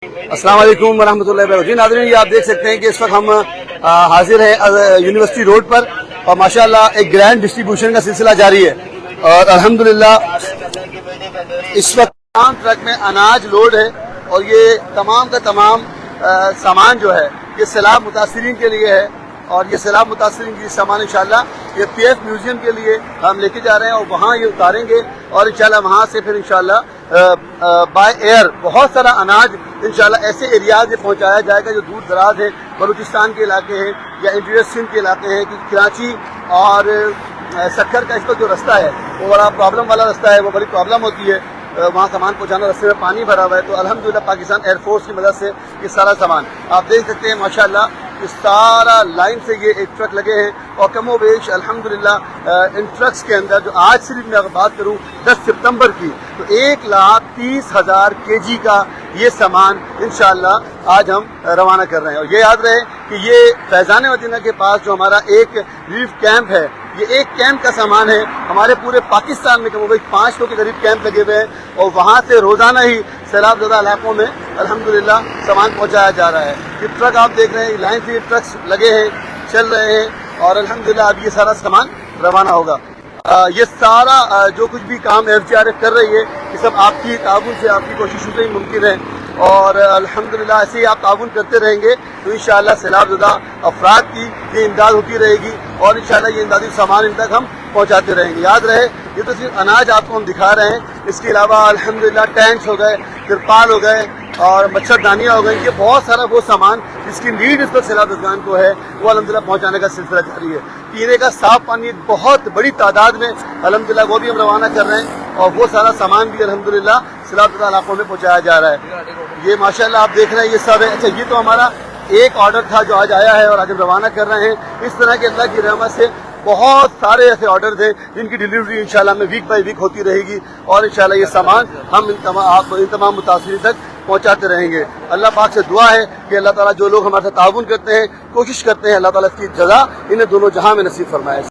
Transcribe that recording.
अस्सलाम वालेकुम वरहमतुल्लाहि वबरकातुहू। नाज़रीन, ये आप देख सकते हैं कि इस वक्त हम हाजिर हैं यूनिवर्सिटी रोड पर और माशाल्लाह एक ग्रैंड डिस्ट्रीब्यूशन का सिलसिला जारी है और अल्हम्दुलिल्लाह इस वक्त तमाम ट्रक में अनाज लोड है और ये तमाम का तमाम सामान जो है ये सैलाब मुतासिरीन के लिए है और ये सैलाब मुतासिरीन की सामान इंशाल्लाह ये पीएफ म्यूजियम के लिए हम लेके जा रहे हैं और वहाँ ये उतारेंगे और इंशाल्लाह वहाँ से फिर इंशाल्लाह बाय एयर बहुत सारा अनाज इंशाल्लाह ऐसे एरियाज में पहुँचाया जाएगा जो दूर दराज है, बलूचिस्तान के इलाके हैं या इंटीरियर सिंध के इलाके हैं कि कराची और सक्कर का इसका जो रास्ता है वो बड़ा प्रॉब्लम वाला रास्ता है, वो बड़ी प्रॉब्लम होती है वहाँ सामान पहुँचाना, रास्ते में पानी भरा हुआ है। तो अल्हम्दुलिल्लाह पाकिस्तान एयरफोर्स की मदद से ये सारा सामान आप देख सकते हैं माशाल्लाह इस सारा लाइन से ये एक ट्रक लगे हैं और कमो बेश अल्हम्दुलिल्लाह इन ट्रक्स के अंदर जो आज सिर्फ मैं अगर बात करूँ 10 सितंबर की तो 1,30,000 kg का ये सामान इंशाल्लाह आज हम रवाना कर रहे हैं। और ये याद रहे कि ये फैज़ान मदीना के पास जो हमारा एक रिलीफ कैंप है, ये एक कैंप का सामान है। हमारे पूरे पाकिस्तान में कम 500 के करीब कैंप लगे हुए हैं और वहाँ से रोज़ाना ही सैलाब ज़दा इलाकों में अल्हम्दुलिल्लाह सामान पहुँचाया जा रहा है। ये ट्रक आप देख रहे हैं, लाइन से ये ट्रक्स लगे हैं, चल रहे हैं और अल्हम्दुलिल्लाह अब ये सारा सामान रवाना होगा। ये सारा जो कुछ भी काम FGRF कर रही है ये सब आपकी ताउन से, आपकी कोशिशों से ही मुमकिन है और अल्हम्दुलिल्लाह ऐसे ही आप ताउन करते रहेंगे तो इंशाअल्लाह सैलाबज़दा अफराद की ये इमदाद होती रहेगी और इंशाअल्लाह ये इमदादी सामान इन तक हम पहुँचाते रहेंगे। याद रहे ये तो सिर्फ अनाज आपको हम दिखा रहे हैं, इसके अलावा अल्हम्दुलिल्लाह टैंक्स हो गए, तिरपाल हो गए और मच्छरदानियाँ हो गई, ये बहुत सारा वो सामान जिसकी नीड इस वक्त सैलाब-ज़दान को है वो अल्हम्दुलिल्लाह पहुँचाने का सिलसिला जारी है। पीने का साफ पानी एक बहुत बड़ी तादाद में अल्हम्दुलिल्लाह वो भी हम रवाना कर रहे हैं और वो सारा सामान भी अल्हम्दुलिल्लाह सैलाब-ज़दा इलाकों में पहुँचाया जा रहा है। ये माशाल्लाह आप देख रहे हैं ये सब है। अच्छा, ये तो हमारा एक ऑर्डर था जो आज आया है और आज हम रवाना कर रहे हैं। इस तरह के अल्लाह की रहमत से बहुत सारे ऐसे ऑर्डर थे जिनकी डिलीवरी इंशाल्लाह में वीक बाय वीक होती रहेगी और इंशाल्लाह ये सामान हम इन तमाम मुतासिरीन तक पहुँचाते रहेंगे। अल्लाह पाक से दुआ है कि अल्लाह ताला जो लोग हमारे साथ ताउन करते हैं, कोशिश करते हैं, अल्लाह ताला इसकी जज़ा इन्हें दोनों जहां में नसीब फरमाए।